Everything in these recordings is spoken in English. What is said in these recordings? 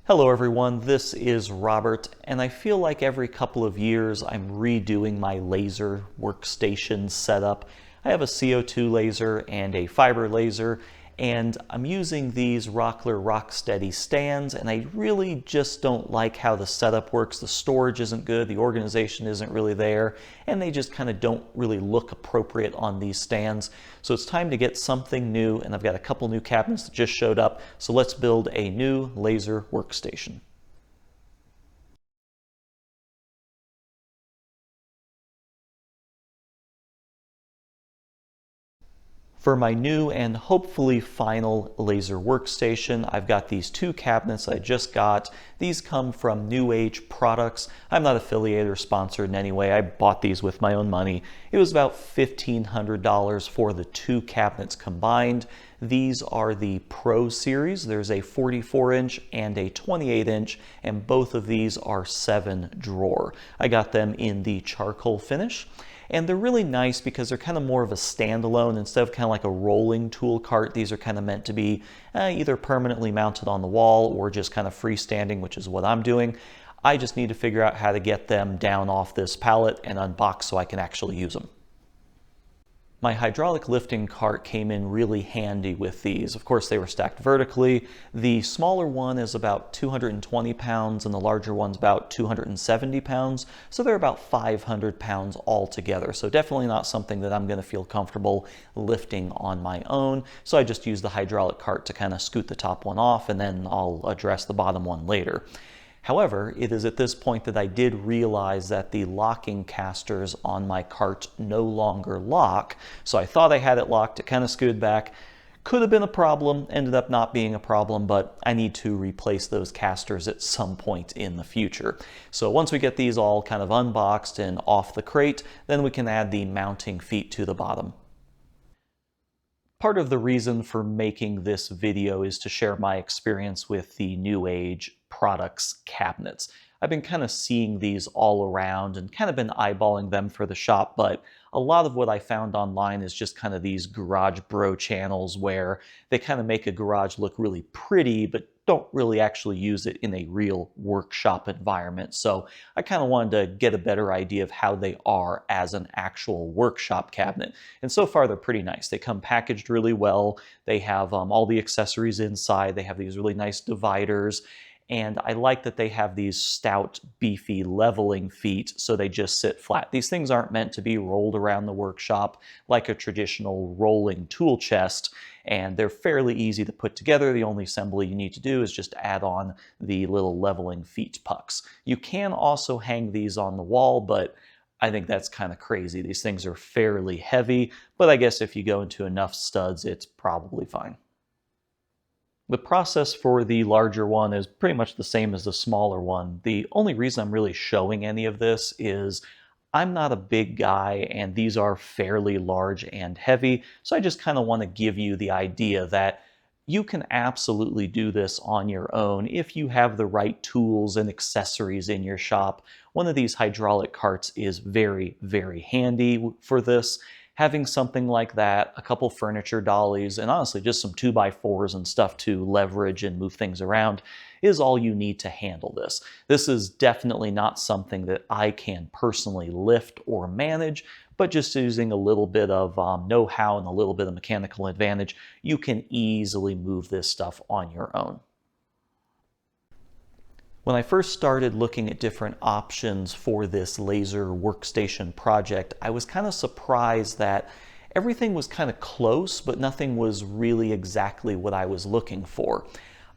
Hello everyone, this is Robert, and I feel like every couple of years I'm redoing my laser workstation setup. I have a CO2 laser and a fiber laser, and I'm using these Rockler Rocksteady stands, and I really just don't like how the setup works. The storage isn't good, the organization isn't really there, and they just kind of don't really look appropriate on these stands. So it's time to get something new, and I've got a couple new cabinets that just showed up, so let's build a new laser workstation. For my new and hopefully final laser workstation, I've got these two cabinets I just got. These come from New Age Products. I'm not affiliated or sponsored in any way. I bought these with my own money. It was about $1,500 for the two cabinets combined. These are the Pro Series. There's a 44-inch and a 28-inch, and both of these are 7-drawer. I got them in the charcoal finish. And they're really nice because they're kind of more of a standalone. Instead of kind of like a rolling tool cart, these are kind of meant to be either permanently mounted on the wall or just kind of freestanding, which is what I'm doing. I just need to figure out how to get them down off this pallet and unbox so I can actually use them. My hydraulic lifting cart came in really handy with these. Of course, they were stacked vertically. The smaller one is about 220 pounds and the larger one's about 270 pounds. So they're about 500 pounds altogether. So definitely not something that I'm going to feel comfortable lifting on my own. So I just use the hydraulic cart to kind of scoot the top one off, and then I'll address the bottom one later. However, it is at this point that I did realize that the locking casters on my cart no longer lock. So I thought I had it locked, it kind of scooted back. Could have been a problem, ended up not being a problem, but I need to replace those casters at some point in the future. So once we get these all kind of unboxed and off the crate, then we can add the mounting feet to the bottom. Part of the reason for making this video is to share my experience with the New Age Products cabinets. I've been kind of seeing these all around and kind of been eyeballing them for the shop, but a lot of what I found online is just kind of these garage bro channels where they kind of make a garage look really pretty, but don't really actually use it in a real workshop environment. So I kind of wanted to get a better idea of how they are as an actual workshop cabinet. And so far they're pretty nice. They come packaged really well. They have all the accessories inside. They have these really nice dividers. And I like that they have these stout, beefy leveling feet, so they just sit flat. These things aren't meant to be rolled around the workshop like a traditional rolling tool chest, and they're fairly easy to put together. The only assembly you need to do is just add on the little leveling feet pucks. You can also hang these on the wall, but I think that's kind of crazy. These things are fairly heavy, but I guess if you go into enough studs, it's probably fine. The process for the larger one is pretty much the same as the smaller one. The only reason I'm really showing any of this is I'm not a big guy and these are fairly large and heavy, so I just kind of want to give you the idea that you can absolutely do this on your own if you have the right tools and accessories in your shop. One of these hydraulic carts is very, very handy for this. Having something like that, a couple furniture dollies, and honestly just some 2x4s and stuff to leverage and move things around is all you need to handle this. This is definitely not something that I can personally lift or manage, but just using a little bit of know-how and a little bit of mechanical advantage, you can easily move this stuff on your own. When I first started looking at different options for this laser workstation project, I was kind of surprised that everything was kind of close, but nothing was really exactly what I was looking for.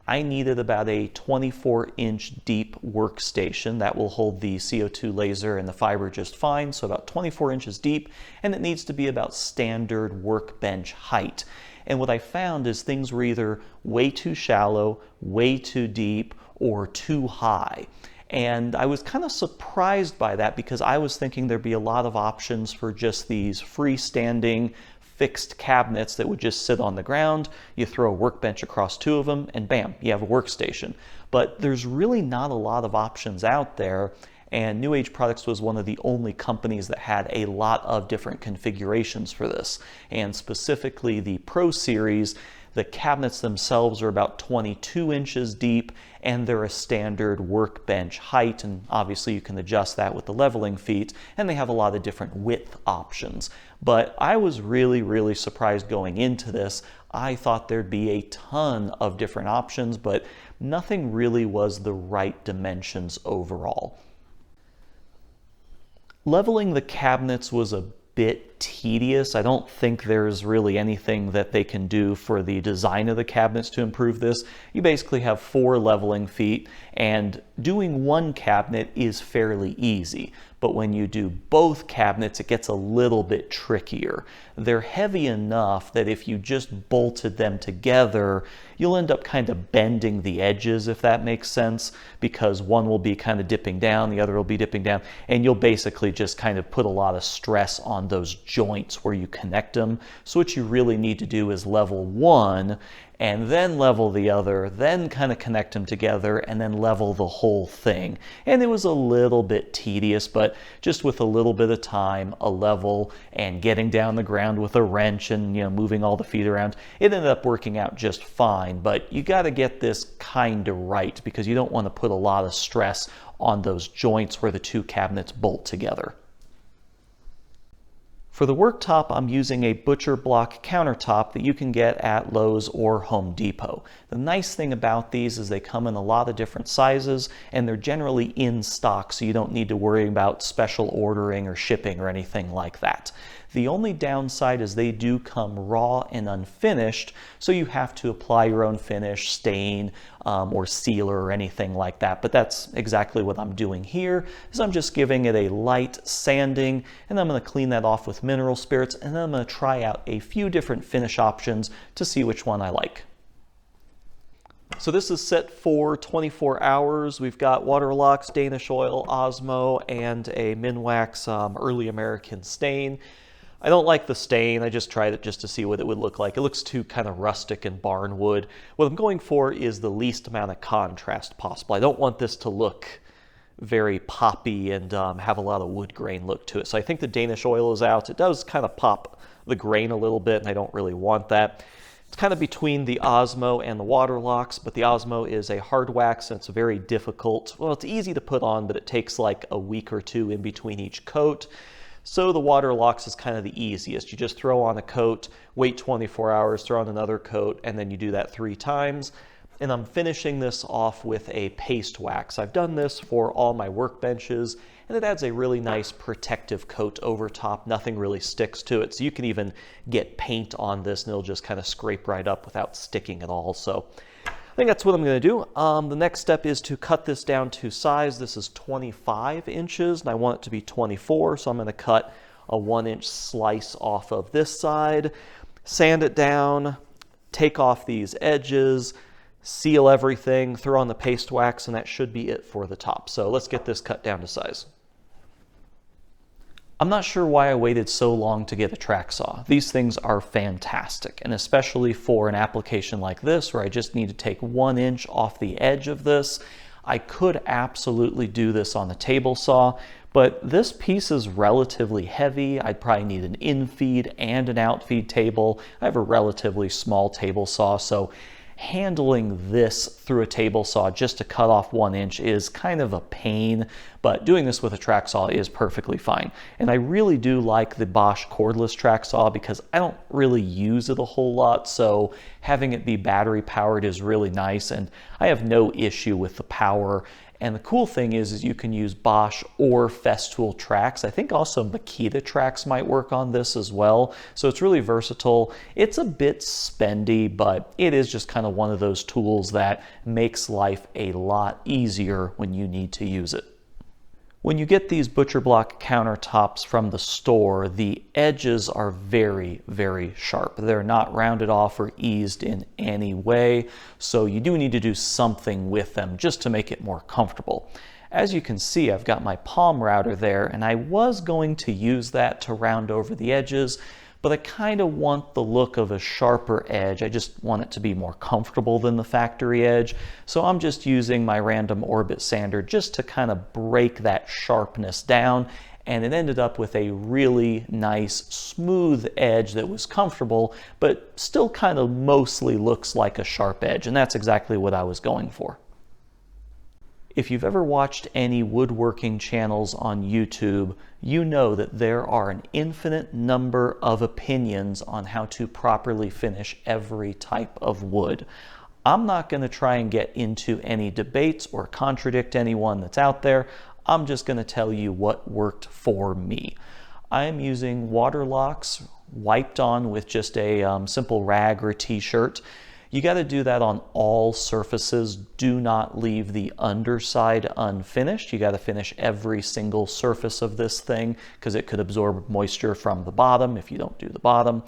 I needed about a 24-inch deep workstation that will hold the CO2 laser and the fiber just fine, so about 24 inches deep, and it needs to be about standard workbench height. And what I found is things were either way too shallow, way too deep, or too high. And I was kind of surprised by that because I was thinking there'd be a lot of options for just these freestanding fixed cabinets that would just sit on the ground. You throw a workbench across two of them and bam, you have a workstation. But there's really not a lot of options out there, and New Age Products was one of the only companies that had a lot of different configurations for this. And specifically the Pro Series, The cabinets themselves are about 22 inches deep, and they're a standard workbench height, and obviously you can adjust that with the leveling feet, and they have a lot of different width options. But I was really surprised going into this. I thought there'd be a ton of different options, but nothing really was the right dimensions overall. Leveling the cabinets was a bit tedious. I don't think there's really anything that they can do for the design of the cabinets to improve this. You basically have 4 leveling feet, and doing one cabinet is fairly easy. But when you do both cabinets, it gets a little bit trickier. They're heavy enough that if you just bolted them together, you'll end up kind of bending the edges, if that makes sense, because one will be kind of dipping down, the other will be dipping down, and you'll basically just kind of put a lot of stress on those joints where you connect them. So what you really need to do is level one, and then level the other, then kind of connect them together, and then level the whole thing. And it was a little bit tedious, but just with a little bit of time, a level, and getting down the ground with a wrench and moving all the feet around, it ended up working out just fine. But you got to get this kind of right, because you don't want to put a lot of stress on those joints where the 2 cabinets bolt together. For the worktop, I'm using a butcher block countertop that you can get at Lowe's or Home Depot. The nice thing about these is they come in a lot of different sizes, and they're generally in stock, so you don't need to worry about special ordering or shipping or anything like that. The only downside is they do come raw and unfinished, so you have to apply your own finish, stain, or sealer or anything like that. But that's exactly what I'm doing here, is I'm just giving it a light sanding, and I'm going to clean that off with mineral spirits, and then I'm going to try out a few different finish options to see which one I like. So this is set for 24 hours. We've got Waterlox, Danish Oil, Osmo, and a Minwax Early American stain. I don't like the stain. I just tried it just to see what it would look like. It looks too kind of rustic and barnwood. What I'm going for is the least amount of contrast possible. I don't want this to look very poppy and have a lot of wood grain look to it. So I think the Danish Oil is out. It does kind of pop the grain a little bit, and I don't really want that. It's kind of between the Osmo and the Waterlox, but the Osmo is a hard wax, and it's very difficult. Well, it's easy to put on, but it takes like a week or 2 in between each coat. So the Waterlox is kind of the easiest. You just throw on a coat, wait 24 hours, throw on another coat, and then you do that 3 times. And I'm finishing this off with a paste wax. I've done this for all my workbenches, and it adds a really nice protective coat over top. Nothing really sticks to it. So you can even get paint on this, and it'll just kind of scrape right up without sticking at all. So I think that's what I'm going to do. The next step is to cut this down to size. This is 25 inches, and I want it to be 24, so I'm going to cut a 1-inch slice off of this side, sand it down, take off these edges, seal everything, throw on the paste wax, and that should be it for the top. So let's get this cut down to size. I'm not sure why I waited so long to get a track saw. These things are fantastic, and especially for an application like this where I just need to take 1 inch off the edge of this, I could absolutely do this on a table saw, but this piece is relatively heavy. I'd probably need an in-feed and an out-feed table. I have a relatively small table saw, so handling this through a table saw just to cut off 1 inch is kind of a pain, but doing this with a track saw is perfectly fine. And I really do like the Bosch cordless track saw because I don't really use it a whole lot, so having it be battery powered is really nice, and I have no issue with the power. And the cool thing is you can use Bosch or Festool tracks. I think also Makita tracks might work on this as well. So it's really versatile. It's a bit spendy, but it is just kind of one of those tools that makes life a lot easier when you need to use it. When you get these butcher block countertops from the store, the edges are very, very sharp. They're not rounded off or eased in any way, so you do need to do something with them just to make it more comfortable. As you can see, I've got my palm router there, and I was going to use that to round over the edges, but I kind of want the look of a sharper edge. I just want it to be more comfortable than the factory edge. So I'm just using my random orbit sander just to kind of break that sharpness down. and it ended up with a really nice smooth edge that was comfortable, but still kind of mostly looks like a sharp edge, and that's exactly what I was going for. If you've ever watched any woodworking channels on YouTube, you know that there are an infinite number of opinions on how to properly finish every type of wood. I'm not going to try and get into any debates or contradict anyone that's out there. I'm just going to tell you what worked for me. I am using water locks wiped on with just a simple rag or t-shirt. You got to do that on all surfaces. Do not leave the underside unfinished. You got to finish every single surface of this thing because it could absorb moisture from the bottom if you don't do the bottom.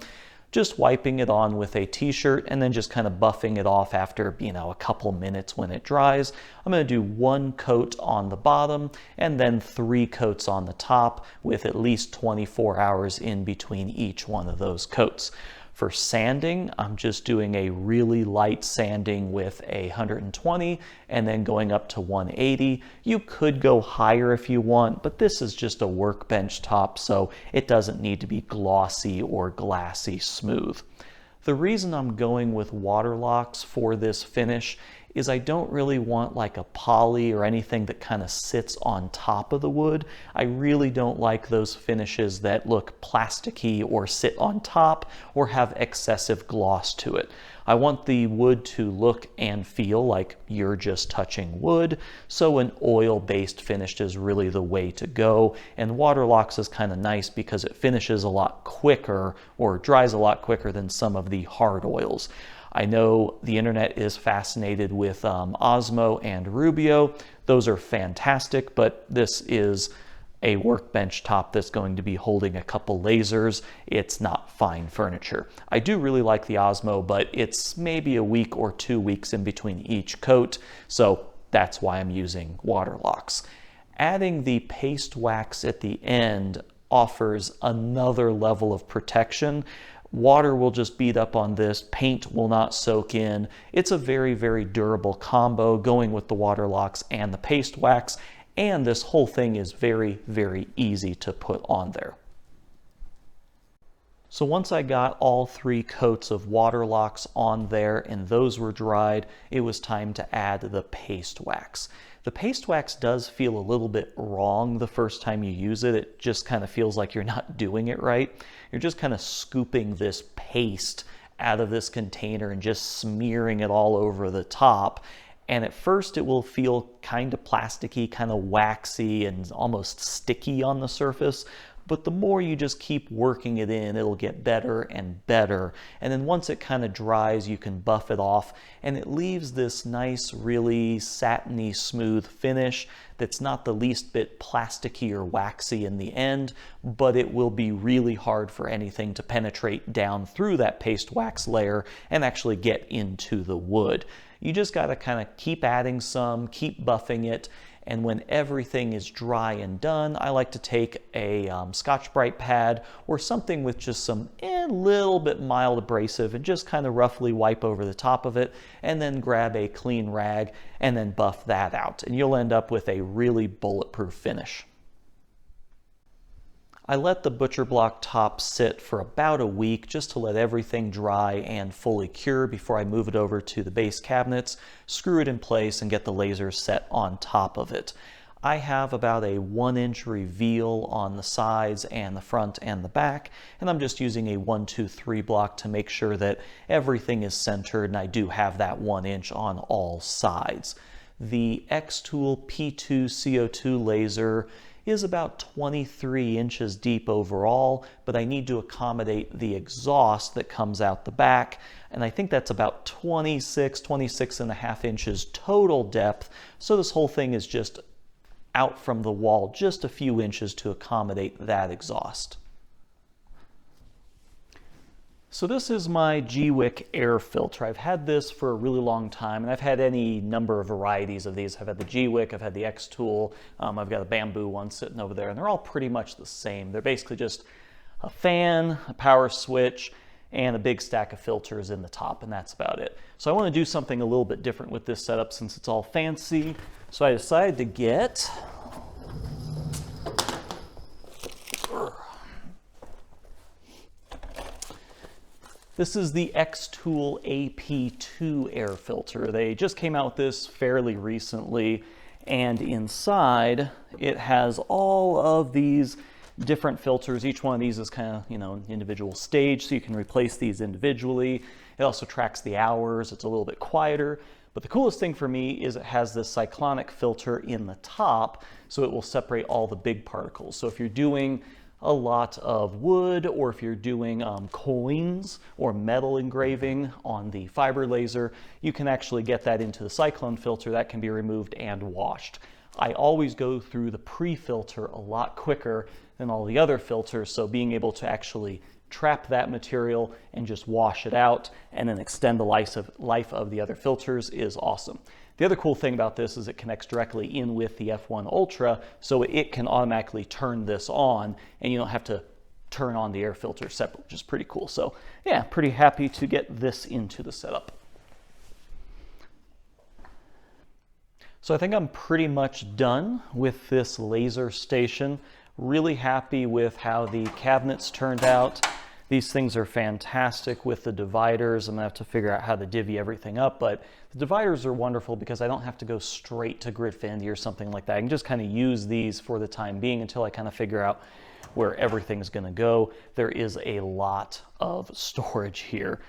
Just wiping it on with a t-shirt and then just kind of buffing it off after, a couple minutes when it dries. I'm going to do 1 coat on the bottom and then 3 coats on the top with at least 24 hours in between each one of those coats. For sanding, I'm just doing a really light sanding with a 120 and then going up to 180. You could go higher if you want, but this is just a workbench top, so it doesn't need to be glossy or glassy smooth. The reason I'm going with water locks for this finish is I don't really want like a poly or anything that kind of sits on top of the wood. I really don't like those finishes that look plasticky or sit on top or have excessive gloss to it. I want the wood to look and feel like you're just touching wood, so an oil-based finish is really the way to go, and water locks is kind of nice because it finishes a lot quicker or dries a lot quicker than some of the hard oils. I know the internet is fascinated with Osmo and Rubio. Those are fantastic, but this is a workbench top that's going to be holding a couple lasers. It's not fine furniture. I do really like the Osmo, but it's maybe a week or 2 weeks in between each coat, so that's why I'm using water locks. Adding the paste wax at the end offers another level of protection. Water will just beat up on this, paint will not soak in. It's a very, very durable combo going with the water locks and the paste wax, and this whole thing is very, very easy to put on there. So once I got all 3 coats of water locks on there and those were dried, it was time to add the paste wax. The paste wax does feel a little bit wrong the first time you use it. It just kind of feels like you're not doing it right. You're just kind of scooping this paste out of this container and just smearing it all over the top. And at first it will feel kind of plasticky, kind of waxy and almost sticky on the surface. But the more you just keep working it in, it'll get better and better. And then once it kind of dries, you can buff it off and it leaves this nice, really satiny, smooth finish that's not the least bit plasticky or waxy in the end, but it will be really hard for anything to penetrate down through that paste wax layer and actually get into the wood. You just got to kind of keep adding some, keep buffing it. And when everything is dry and done, I like to take a Scotch-Brite pad or something with just some little bit mild abrasive and just kind of roughly wipe over the top of it and then grab a clean rag and then buff that out. And you'll end up with a really bulletproof finish. I let the butcher block top sit for about a week just to let everything dry and fully cure before I move it over to the base cabinets, screw it in place, and get the lasers set on top of it. I have about a 1-inch reveal on the sides and the front and the back, and I'm just using a 1-2-3 block to make sure that everything is centered, and I do have that 1 inch on all sides. The xTool P2 CO2 laser is about 23 inches deep overall, but I need to accommodate the exhaust that comes out the back, and I think that's about 26 and a half inches total depth, so this whole thing is just out from the wall just a few inches to accommodate that exhaust. So this is my G-Wick air filter. I've had this for a really long time, and I've had any number of varieties of these. I've had the G-Wick, I've had the xTool, I've got a bamboo one sitting over there, and they're all pretty much the same. They're basically just a fan, a power switch, and a big stack of filters in the top, and that's about it. So I want to do something a little bit different with this setup since it's all fancy. So I decided to get This is the xTool AP2 air filter. They just came out with this fairly recently, and inside it has all of these different filters. Each one of these is kind of, an individual stage, so you can replace these individually. It also tracks the hours. It's a little bit quieter. But the coolest thing for me is it has this cyclonic filter in the top, so it will separate all the big particles. So if you're doing a lot of wood, or if you're doing coins or metal engraving on the fiber laser, you can actually get that into the cyclone filter. That can be removed and washed. I always go through the pre-filter a lot quicker than all the other filters, so being able to actually trap that material and just wash it out and then extend the life of the other filters is awesome. The other cool thing about this is it connects directly in with the F1 Ultra, so it can automatically turn this on and you don't have to turn on the air filter separately, which is pretty cool. So yeah, pretty happy to get this into the setup. So I think I'm pretty much done with this laser station. Really happy with how the cabinets turned out. These things are fantastic with the dividers. I'm gonna have to figure out how to divvy everything up, but the dividers are wonderful because I don't have to go straight to Gridfinity or something like that. I can just kind of use these for the time being until I kind of figure out where everything's gonna go. There is a lot of storage here,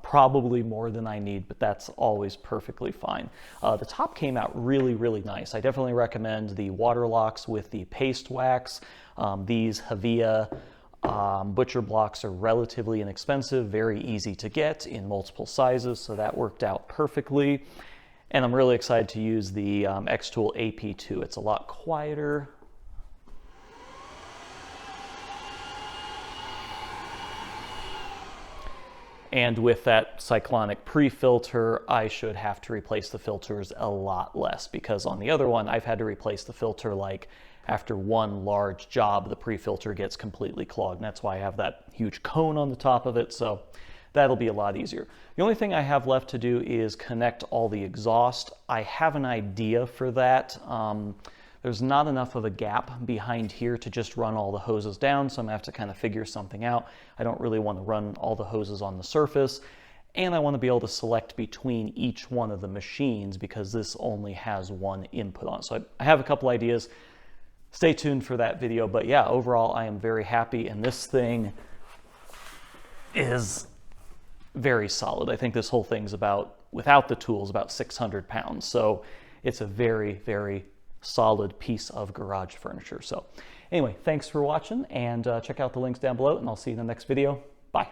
probably more than I need, but that's always perfectly fine. The top came out really, really nice. I definitely recommend the water locks with the paste wax. These Havia butcher blocks are relatively inexpensive, very easy to get in multiple sizes, so that worked out perfectly. And I'm really excited to use the xTool AP2. It's a lot quieter. And with that cyclonic pre-filter, I should have to replace the filters a lot less, because on the other one, I've had to replace the filter like after one large job, the pre-filter gets completely clogged. And that's why I have that huge cone on the top of it. So that'll be a lot easier. The only thing I have left to do is connect all the exhaust. I have an idea for that. There's not enough of a gap behind here to just run all the hoses down, so I'm gonna have to kind of figure something out. I don't really want to run all the hoses on the surface, and I want to be able to select between each one of the machines because this only has one input on it. So I have a couple ideas. Stay tuned for that video, but yeah, overall I am very happy, and this thing is very solid. I think this whole thing's about, without the tools, about 600 pounds. So it's a very, very solid piece of garage furniture. So anyway, thanks for watching, and check out the links down below, and I'll see you in the next video. Bye.